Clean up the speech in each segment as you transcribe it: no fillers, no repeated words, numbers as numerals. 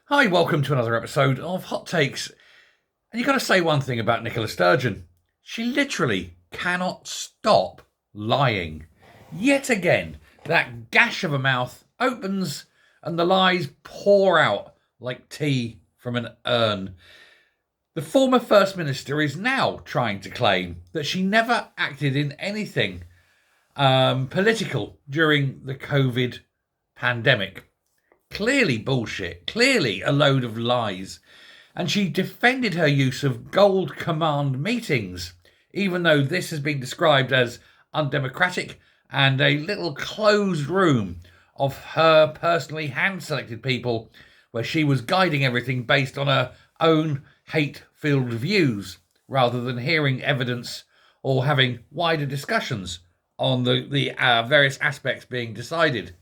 Hi, welcome to another episode of Hot Takes. And you got to say one thing about Nicola Sturgeon. She literally cannot stop lying. Yet again, that gash of a mouth opens and the lies pour out like tea from an urn. The former First Minister is now trying to claim that she never acted in anything political during the COVID pandemic. Clearly bullshit, clearly a load of lies. And she defended her use of gold command meetings, even though this has been described as undemocratic and a little closed room of her personally hand-selected people where she was guiding everything based on her own hate-filled views rather than hearing evidence or having wider discussions on the various aspects being decided.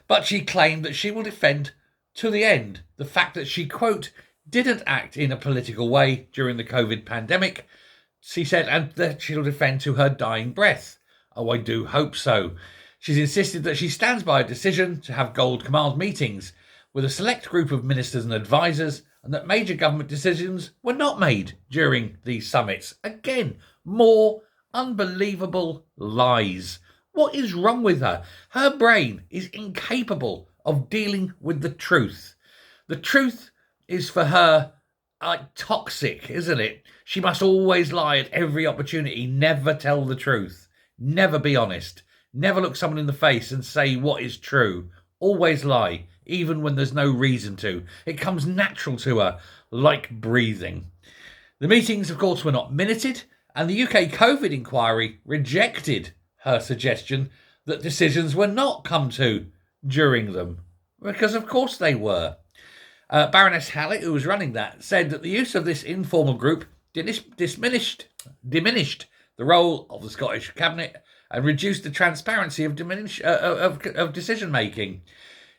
But she claimed that she will defend to the end the fact that she, quote, didn't act in a political way during the COVID pandemic, she said, and that she'll defend to her dying breath. Oh, I do hope so. She's insisted that she stands by a decision to have Gold Command meetings with a select group of ministers and advisors, and that major government decisions were not made during these summits. Again, more unbelievable lies. What is wrong with her? Her brain is incapable of dealing with the truth. The truth is for her toxic, isn't it? She must always lie at every opportunity, never tell the truth, never be honest, never look someone in the face and say what is true. Always lie, even when there's no reason to. It comes natural to her, like breathing. The meetings, of course, were not minuted, and the UK COVID inquiry rejected her suggestion that decisions were not come to during them, because of course they were. Baroness Hallett, who was running that, said that the use of this informal group diminished the role of the Scottish Cabinet and reduced the transparency of decision making.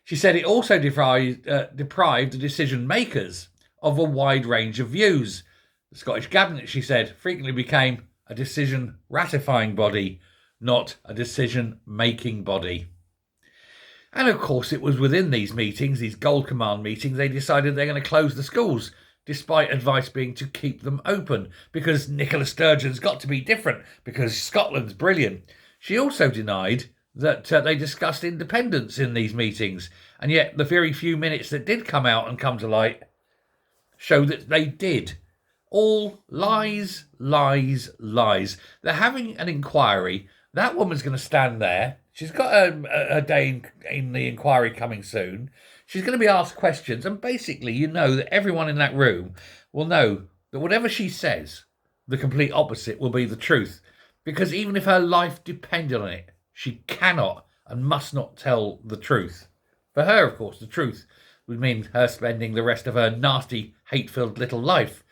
She said it also deprived the decision makers of a wide range of views. The Scottish Cabinet, she said, frequently became a decision ratifying body, not a decision-making body. And of course, it was within these meetings, these Gold Command meetings, they decided they're going to close the schools, despite advice being to keep them open, because Nicola Sturgeon's got to be different, because Scotland's brilliant. She also denied that they discussed independence in these meetings, and yet the very few minutes that did come out and come to light show that they did. All lies, lies, lies. They're having an inquiry. That woman's going to stand there. She's got a day in the inquiry coming soon. She's going to be asked questions. And basically, you know that everyone in that room will know that whatever she says, the complete opposite will be the truth. Because even if her life depended on it, she cannot and must not tell the truth. For her, of course, the truth would mean her spending the rest of her nasty, hate-filled little life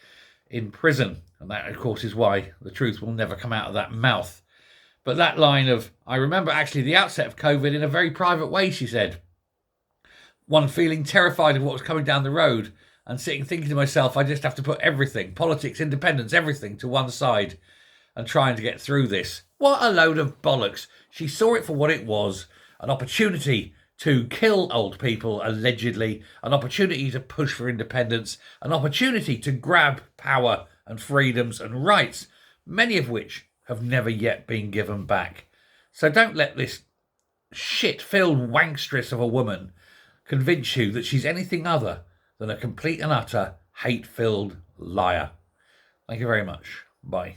in prison. And that, of course, is why the truth will never come out of that mouth. But that line of, I remember actually the outset of COVID in a very private way, she said. One feeling terrified of what was coming down the road and sitting thinking to myself, I just have to put everything, politics, independence, everything to one side and trying to get through this. What a load of bollocks. She saw it for what it was, an opportunity to kill old people, allegedly, an opportunity to push for independence, an opportunity to grab power and freedoms and rights, many of which have never yet been given back. So don't let this shit-filled wankstress of a woman convince you that she's anything other than a complete and utter hate-filled liar. Thank you very much. Bye.